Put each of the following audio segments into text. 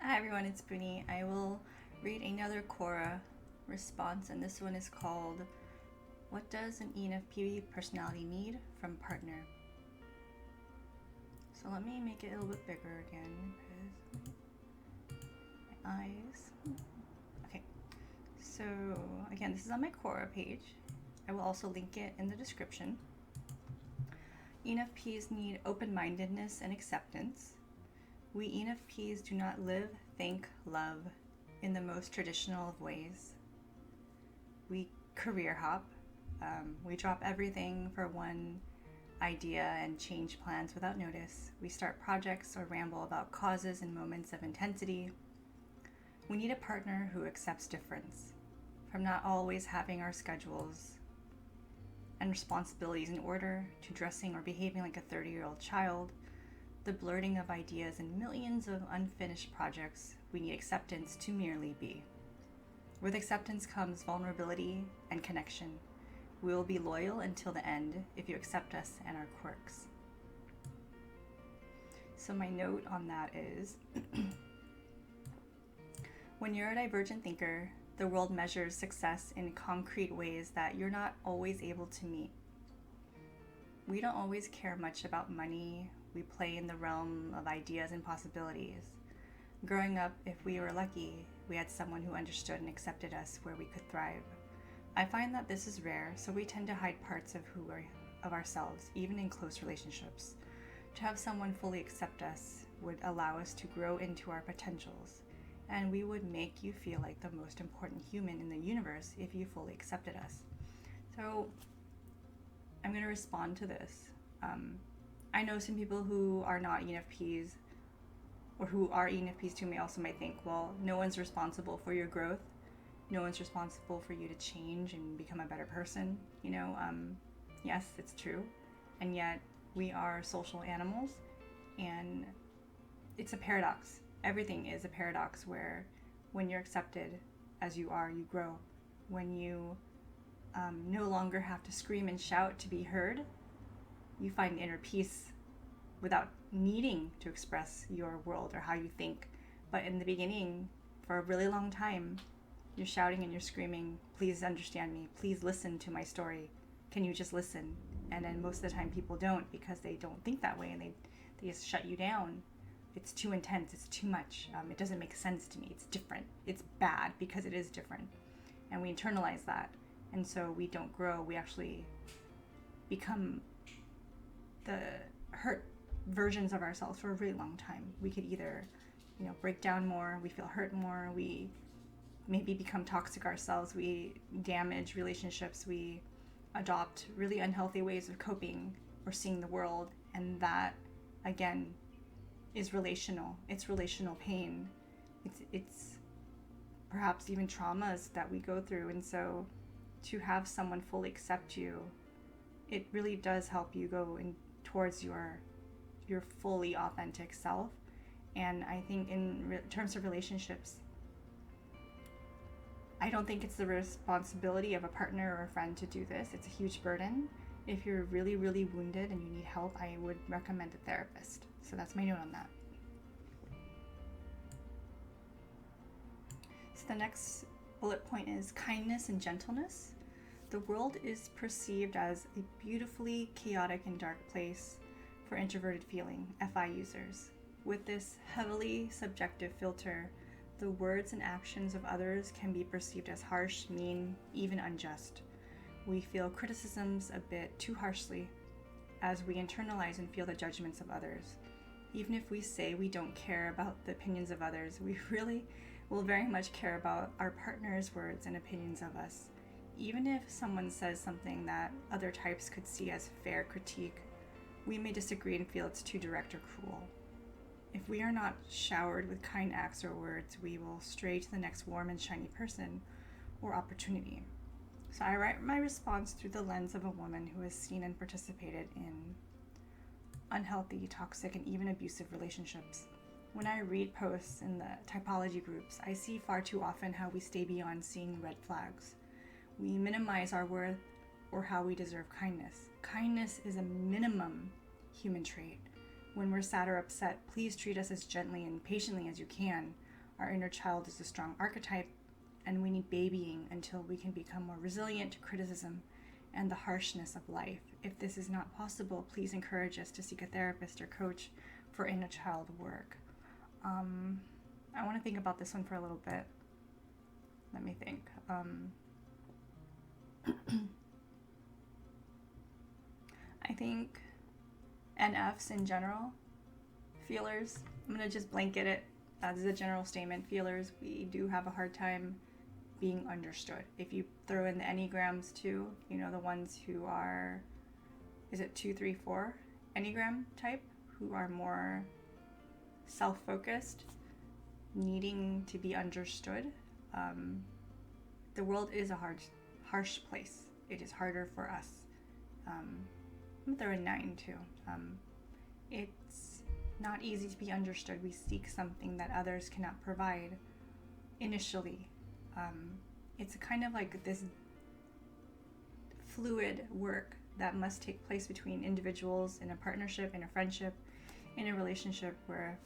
Hi everyone, it's Bruni. I will read another Quora response, and this one is called What Does an ENFP Personality Need from Partner? So let me make it a little bit bigger again because my eyes. Okay, so again, this is on my Quora page. I will also link it in the description. ENFPs need open-mindedness and acceptance. We ENFPs do not live, think, love in the most traditional of ways. We career hop. We drop everything for one idea and change plans without notice. We start projects or ramble about causes in moments of intensity. We need a partner who accepts difference, from not always having our schedules and responsibilities in order to dressing or behaving like a 30-year-old child. The blurting of ideas and millions of unfinished projects, we need acceptance to merely be. With acceptance comes vulnerability and connection. We will be loyal until the end if you accept us and our quirks. So my note on that is, when you're a divergent thinker, the world measures success in concrete ways that you're not always able to meet. We don't always care much about money. We play in the realm of ideas and possibilities. Growing up, if we were lucky, we had someone who understood and accepted us where we could thrive. I find that this is rare, so we tend to hide parts of ourselves, even in close relationships. To have someone fully accept us would allow us to grow into our potentials, and we would make you feel like the most important human in the universe if you fully accepted us. So I'm going to respond to this. I know some people who are not ENFPs, or who are ENFPs too, might think, well, no one's responsible for your growth. No one's responsible for you to change and become a better person. Yes, it's true. And yet we are social animals, and it's a paradox. Everything is a paradox where when you're accepted as you are, you grow. When you no longer have to scream and shout to be heard, you find inner peace without needing to express your world or how you think. But in the beginning, for a really long time, you're shouting and you're screaming, please understand me, please listen to my story, can you just listen? And then most of the time people don't, because they don't think that way, and they just shut you down. It's too intense, it's too much, it doesn't make sense to me, it's different, it's bad because it is different. And we internalize that, and so we don't grow. We actually become the hurt versions of ourselves for a really long time. We could either, break down more, we feel hurt more, we maybe become toxic ourselves, we damage relationships, we adopt really unhealthy ways of coping or seeing the world, and that, again, is relational. It's relational pain. It's perhaps even traumas that we go through, and so to have someone fully accept you, it really does help you go in towards your fully authentic self. And I think in terms of relationships, I don't think it's the responsibility of a partner or a friend to do this. It's a huge burden. If you're really, really wounded and you need help, I would recommend a therapist. So that's my note on that. So the next bullet point is kindness and gentleness. The world is perceived as a beautifully chaotic and dark place for introverted feeling FI users. With this heavily subjective filter, the words and actions of others can be perceived as harsh, mean, even unjust. We feel criticisms a bit too harshly as we internalize and feel the judgments of others. Even if we say we don't care about the opinions of others, we really will very much care about our partner's words and opinions of us. Even if someone says something that other types could see as fair critique, we may disagree and feel it's too direct or cruel. If we are not showered with kind acts or words, we will stray to the next warm and shiny person or opportunity. So I write my response through the lens of a woman who has seen and participated in unhealthy, toxic, and even abusive relationships. When I read posts in the typology groups, I see far too often how we stay beyond seeing red flags. We minimize our worth or how we deserve kindness. Kindness is a minimum human trait. When we're sad or upset, please treat us as gently and patiently as you can. Our inner child is a strong archetype, and we need babying until we can become more resilient to criticism and the harshness of life. If this is not possible, please encourage us to seek a therapist or coach for inner child work. I want to think about this one for a little bit. Let me think. I think NFs in general, feelers, I'm going to just blanket it as a general statement. Feelers, we do have a hard time being understood. If you throw in the Enneagrams too, the ones who are, is it 2, 3, 4 Enneagram type, who are more self-focused, needing to be understood. The world is a harsh place. It is harder for us. I'm gonna throw in 9 too. It's not easy to be understood. We seek something that others cannot provide initially. It's kind of like this fluid work that must take place between individuals in a partnership, in a friendship, in a relationship, where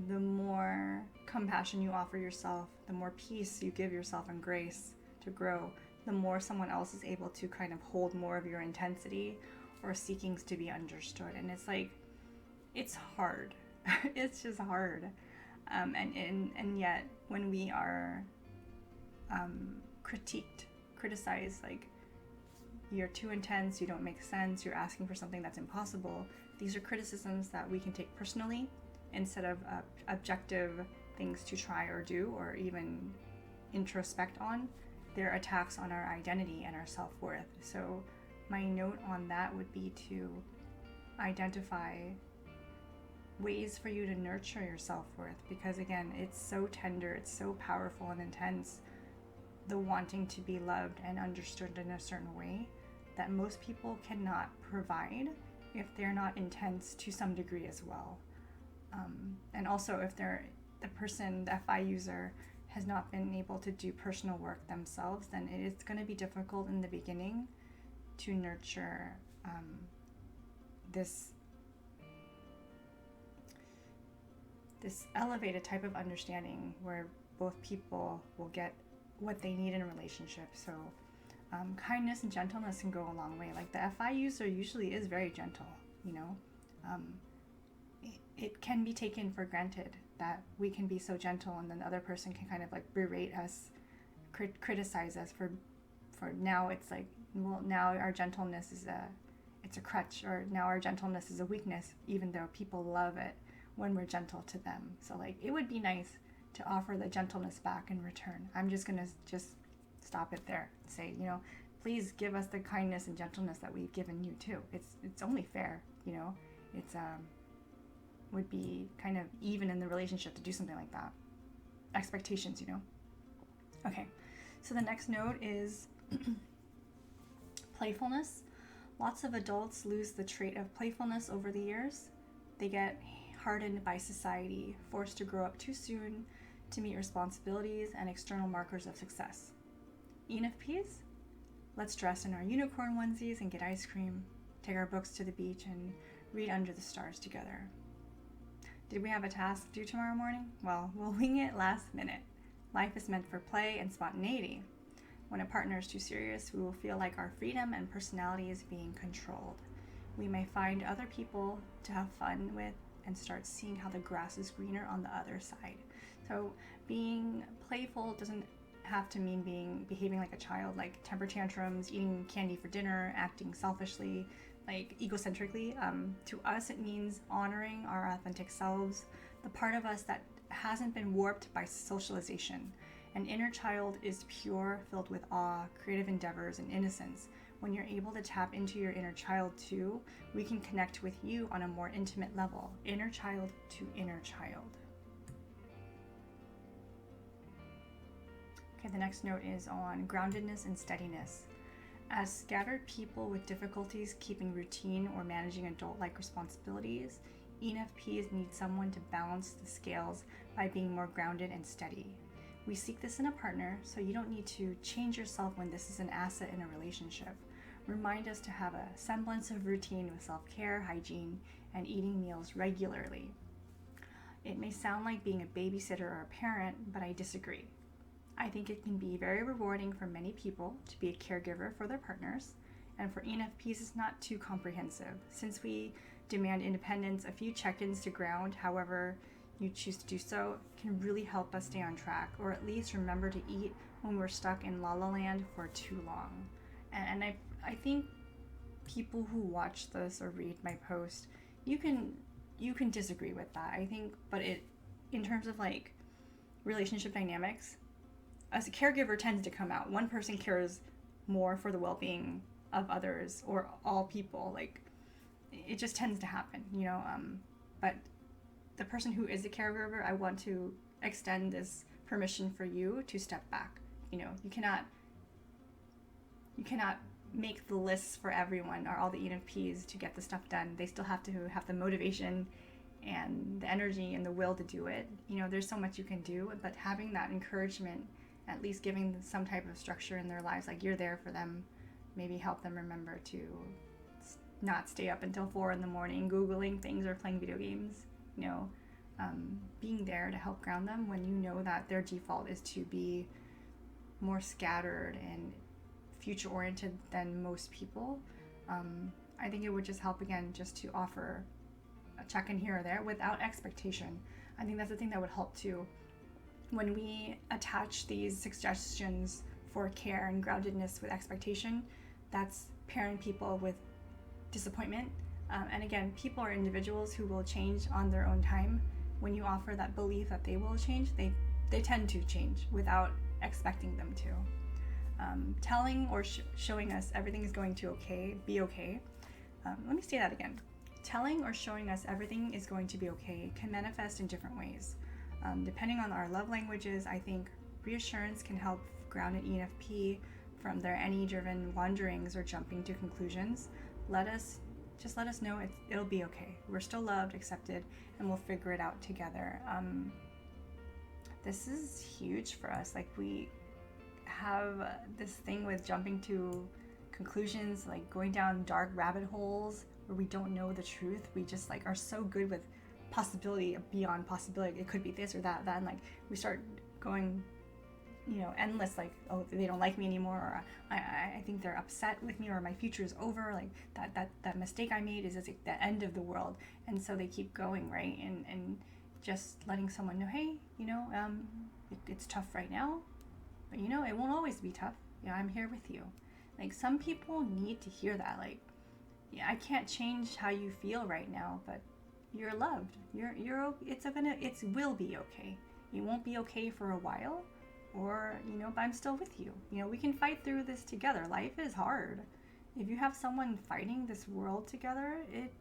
the more compassion you offer yourself, the more peace you give yourself and grace to grow, the more someone else is able to kind of hold more of your intensity or seekings to be understood. And it's like, it's hard. It's just hard. And yet when we are criticized, like, you're too intense, you don't make sense, you're asking for something that's impossible, these are criticisms that we can take personally instead of objective things to try or do or even introspect on. They're attacks on our identity and our self-worth. So my note on that would be to identify ways for you to nurture your self-worth, because again, it's so tender, it's so powerful and intense, the wanting to be loved and understood in a certain way, that most people cannot provide if they're not intense to some degree as well. And also if the FI user has not been able to do personal work themselves, then it is going to be difficult in the beginning to nurture this elevated type of understanding where both people will get what they need in a relationship. So kindness and gentleness can go a long way. Like the FI user usually is very gentle, it can be taken for granted that we can be so gentle, and then the other person can kind of like berate us, criticize us for now it's like, well, now our gentleness is a crutch, or now our gentleness is a weakness, even though people love it when we're gentle to them. So like, it would be nice to offer the gentleness back in return. I'm just gonna stop it there and say, please give us the kindness and gentleness that we've given you too. It's only fair, it's would be kind of even in the relationship to do something like that. Expectations, Okay, so the next note is playfulness. Lots of adults lose the trait of playfulness over the years. They get hardened by society, forced to grow up too soon to meet responsibilities and external markers of success. ENFPs? Let's dress in our unicorn onesies and get ice cream, take our books to the beach, and read under the stars together. Did we have a task due tomorrow morning? Well, we'll wing it last minute. Life is meant for play and spontaneity. When a partner is too serious, we will feel like our freedom and personality is being controlled. We may find other people to have fun with and start seeing how the grass is greener on the other side. So being playful doesn't have to mean behaving like a child, like temper tantrums, eating candy for dinner, acting selfishly, like egocentrically. To us, it means honoring our authentic selves, the part of us that hasn't been warped by socialization. An inner child is pure, filled with awe, creative endeavors, and innocence. When you're able to tap into your inner child too, we can connect with you on a more intimate level, inner child to inner child. Okay, the next note is on groundedness and steadiness. As scattered people with difficulties keeping routine or managing adult-like responsibilities, ENFPs need someone to balance the scales by being more grounded and steady. We seek this in a partner, so you don't need to change yourself when this is an asset in a relationship. Remind us to have a semblance of routine with self-care, hygiene, and eating meals regularly. It may sound like being a babysitter or a parent, but I disagree. I think it can be very rewarding for many people to be a caregiver for their partners, and for ENFPs it's not too comprehensive. Since we demand independence, a few check-ins to ground, however you choose to do so, can really help us stay on track, or at least remember to eat when we're stuck in la la land for too long. And I think people who watch this or read my post, you can disagree with that, I think, but in terms of like relationship dynamics, as a caregiver tends to come out. One person cares more for the well-being of others or all people. Like, it just tends to happen, but the person who is a caregiver, I want to extend this permission for you to step back. You cannot make the lists for everyone or all the ENFPs to get the stuff done. They still have to have the motivation and the energy and the will to do it. There's so much you can do, but having that encouragement, at least giving some type of structure in their lives, like you're there for them, maybe help them remember to not stay up until 4 a.m. Googling things or playing video games, being there to help ground them when you know that their default is to be more scattered and future oriented than most people. I think it would just help, again, just to offer a check-in here or there without expectation. I think that's the thing that would help too. When we attach these suggestions for care and groundedness with expectation, that's pairing people with disappointment. And again, people are individuals who will change on their own time. When you offer that belief that they will change, they tend to change without expecting them to. Telling or showing us everything is going to be okay. Let me say that again. Telling or showing us everything is going to be okay can manifest in different ways. Depending on our love languages, I think reassurance can help ground an ENFP from their any-driven wanderings or jumping to conclusions. Let us know it'll be okay. We're still loved, accepted, and we'll figure it out together. This is huge for us. Like, we have this thing with jumping to conclusions, like going down dark rabbit holes where we don't know the truth. We just are so good with possibility beyond possibility. It could be this or that, and we start going endless, oh, they don't like me anymore, or I think they're upset with me, or my future is over, that mistake I made is the end of the world. And so they keep going, right? And just letting someone know, hey, it's tough right now, but it won't always be tough. I'm here with you. Some people need to hear that. I can't change how you feel right now, but you're loved. It will be okay. It won't be okay for a while, or but I'm still with you. We can fight through this together. Life is hard. If you have someone fighting this world together, it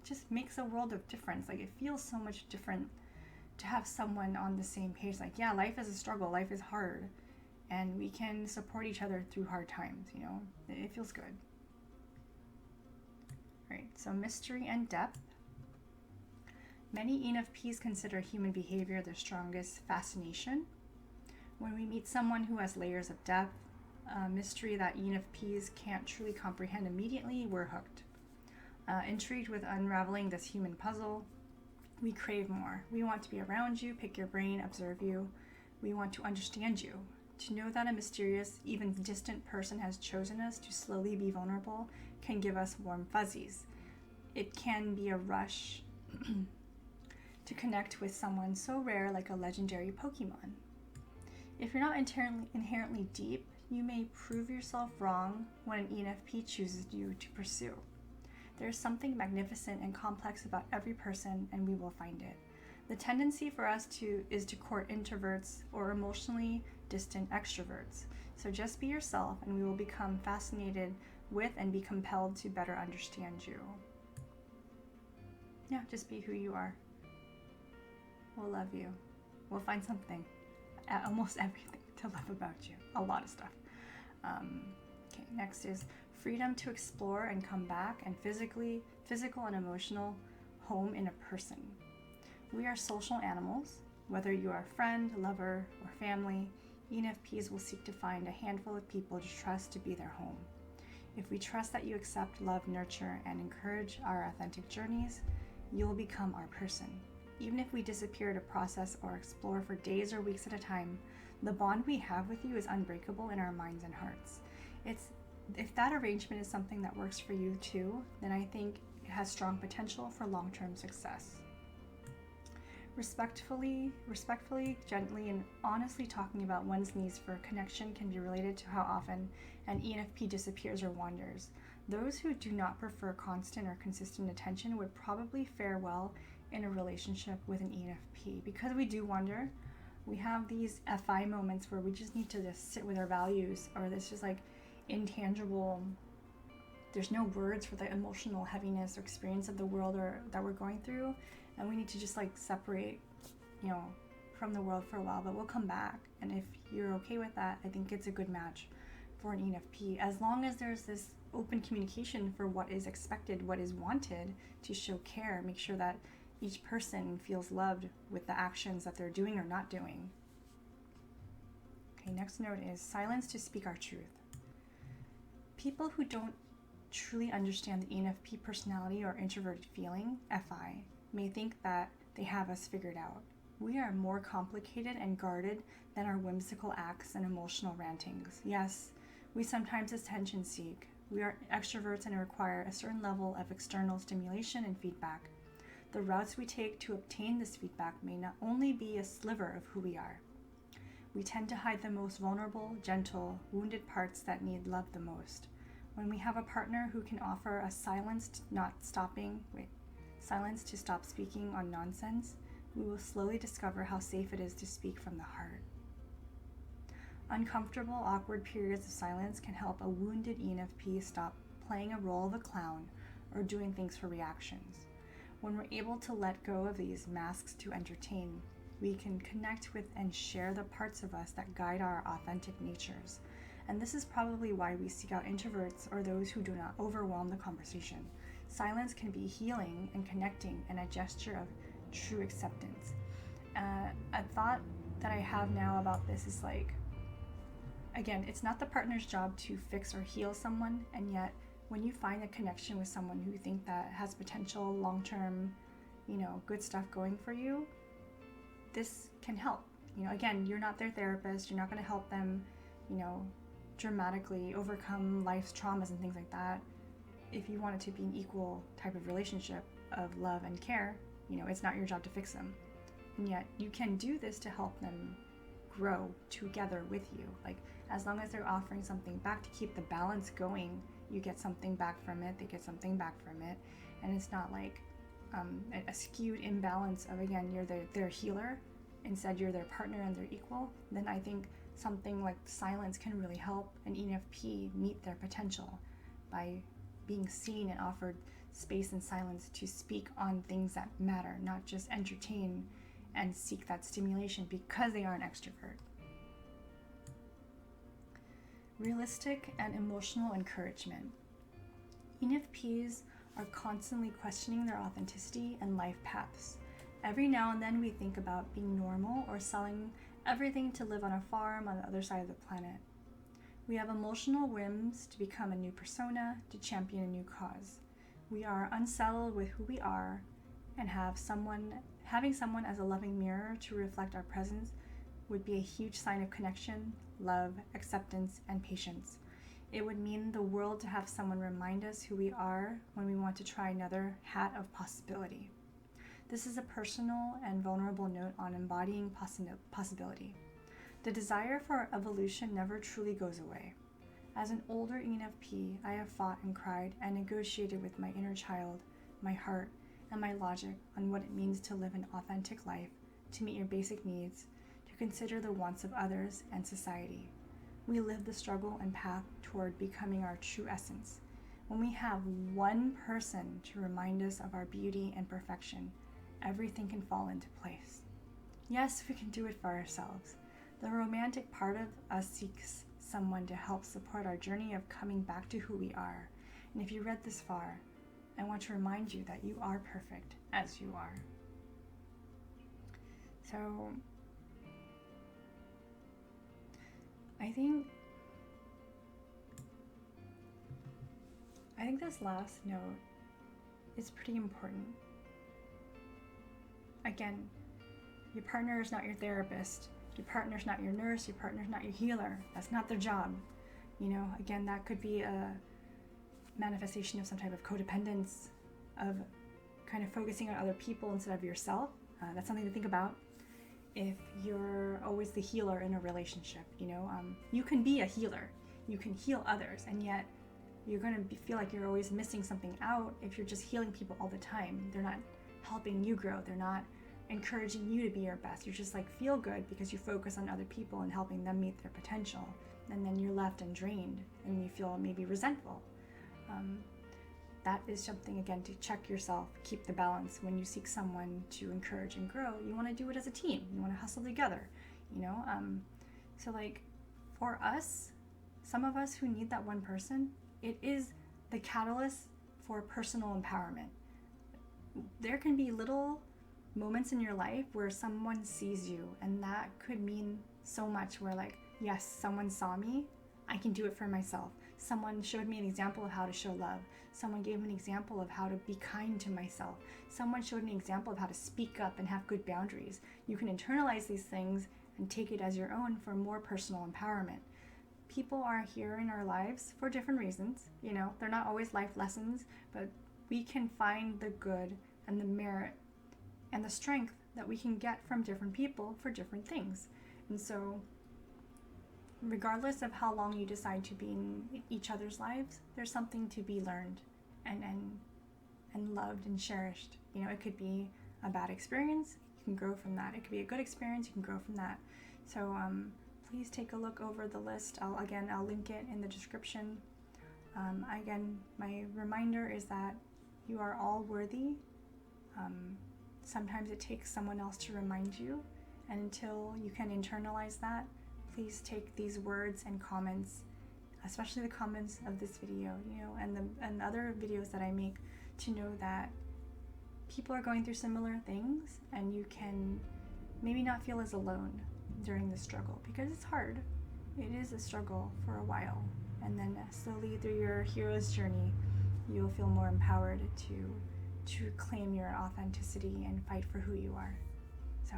just makes a world of difference. It feels so much different to have someone on the same page. Yeah, life is a struggle. Life is hard, and we can support each other through hard times. It feels good. Right. So mystery and depth. Many ENFPs consider human behavior their strongest fascination. When we meet someone who has layers of depth, mystery that ENFPs can't truly comprehend immediately, we're hooked. Intrigued with unraveling this human puzzle, we crave more. We want to be around you, pick your brain, observe you. We want to understand you. To know that a mysterious, even distant person has chosen us to slowly be vulnerable can give us warm fuzzies. It can be a rush to connect with someone so rare, like a legendary Pokemon. If you're not inherently deep, you may prove yourself wrong when an ENFP chooses you to pursue. There's something magnificent and complex about every person, and we will find it. The tendency for us is to court introverts or emotionally distant extroverts. So just be yourself, and we will become fascinated with and be compelled to better understand you. Yeah, just be who you are. We'll love you. We'll find something, almost everything to love about you. A lot of stuff. Okay, next is freedom to explore and come back, and physical and emotional home in a person. We are social animals. Whether you are a friend, lover, or family, ENFPs will seek to find a handful of people to trust to be their home. If we trust that you accept, love, nurture, and encourage our authentic journeys, you'll become our person. Even if we disappear to process or explore for days or weeks at a time, the bond we have with you is unbreakable in our minds and hearts. If that arrangement is something that works for you too, then I think it has strong potential for long-term success. Respectfully, gently, and honestly talking about one's needs for connection can be related to how often an ENFP disappears or wanders. Those who do not prefer constant or consistent attention would probably fare well in a relationship with an ENFP. Because we do wander, we have these FI moments where we just need to just sit with our values, or this just like intangible, there's no words for the emotional heaviness or experience of the world or that we're going through, and we need to just like separate, from the world for a while, but we'll come back. And if you're okay with that, I think it's a good match for an ENFP, as long as there's this open communication for what is expected, what is wanted, to show care, make sure that each person feels loved with the actions that they're doing or not doing. Okay, next note is silence to speak our truth. People who don't truly understand the ENFP personality or introverted feeling, FI, may think that they have us figured out. We are more complicated and guarded than our whimsical acts and emotional rantings. Yes, we sometimes attention seek. We are extroverts and require a certain level of external stimulation and feedback. The routes we take to obtain this feedback may not only be a sliver of who we are. We tend to hide the most vulnerable, gentle, wounded parts that need love the most. When we have a partner who can offer us silence to stop speaking on nonsense, we will slowly discover how safe it is to speak from the heart. Uncomfortable, awkward periods of silence can help a wounded ENFP stop playing a role of a clown or doing things for reactions. When we're able to let go of these masks to entertain, we can connect with and share the parts of us that guide our authentic natures. And this is probably why we seek out introverts or those who do not overwhelm the conversation. Silence can be healing and connecting and a gesture of true acceptance. A thought that I have now about this is like, again, it's not the partner's job to fix or heal someone, and yet when you find a connection with someone who you think that has potential long-term, good stuff going for you, this can help. Again, you're not their therapist. You're not going to help them, dramatically overcome life's traumas and things like that. If you want it to be an equal type of relationship of love and care, it's not your job to fix them. And yet you can do this to help them grow together with you. Like, as long as they're offering something back to keep the balance going, you get something back from it, they get something back from it. And it's not like a skewed imbalance of, again, you're their healer, instead you're their partner and they're equal. Then I think something like silence can really help an ENFP meet their potential by being seen and offered space and silence to speak on things that matter, not just entertain and seek that stimulation because they are an extrovert. Realistic and emotional encouragement. ENFPs are constantly questioning their authenticity and life paths. Every now and then we think about being normal or selling everything to live on a farm on the other side of the planet. We have emotional whims to become a new persona, to champion a new cause. We are unsettled with who we are, and having someone as a loving mirror to reflect our presence would be a huge sign of connection, love, acceptance, and patience. It would mean the world to have someone remind us who we are when we want to try another hat of possibility. This is a personal and vulnerable note on embodying possibility. The desire for evolution never truly goes away. As an older ENFP, I have fought and cried and negotiated with my inner child, my heart, and my logic on what it means to live an authentic life, to meet your basic needs, to consider the wants of others and society. We live the struggle and path toward becoming our true essence. When we have one person to remind us of our beauty and perfection, everything can fall into place. Yes, we can do it for ourselves. The romantic part of us seeks someone to help support our journey of coming back to who we are. And if you read this far, I want to remind you that you are perfect as you are. So, I think this last note is pretty important. again, your partner is not your therapist. Your partner's not your nurse. Your partner's not your healer. That's not their job. Again, that could be a manifestation of some type of codependence, of kind of focusing on other people instead of yourself. That's something to think about. If you're always the healer in a relationship, you can be a healer. You can heal others, and yet you're going to feel like you're always missing something out if you're just healing people all the time. They're not helping you grow. They're not encouraging you to be your best. You're just feel good because you focus on other people and helping them meet their potential. And then you're left and drained, and you feel maybe resentful. That is something, again, to check yourself, keep the balance. When you seek someone to encourage and grow, you want to do it as a team. You want to hustle together, So for us, some of us who need that one person, it is the catalyst for personal empowerment. There can be little moments in your life where someone sees you, and that could mean so much, where yes, someone saw me, I can do it for myself. Someone showed me an example of how to show love. Someone gave me an example of how to be kind to myself. Someone showed me an example of how to speak up and have good boundaries. You can internalize these things and take it as your own for more personal empowerment. People are here in our lives for different reasons. They're not always life lessons, but we can find the good and the merit and the strength that we can get from different people for different things. And so, regardless of how long you decide to be in each other's lives, there's something to be learned and loved and cherished. It could be a bad experience, you can grow from that. It could be a good experience, you can grow from that. So please take a look over the list. I'll link it in the description. Again, my reminder is that you are all worthy. Sometimes it takes someone else to remind you, and until you can internalize that, please take these words and comments, especially the comments of this video, and other videos that I make, to know that people are going through similar things, and you can maybe not feel as alone during the struggle, because it's hard. It is a struggle for a while, and then slowly through your hero's journey, you'll feel more empowered to claim your authenticity and fight for who you are. So,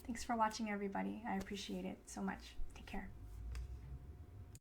thanks for watching, everybody. I appreciate it so much.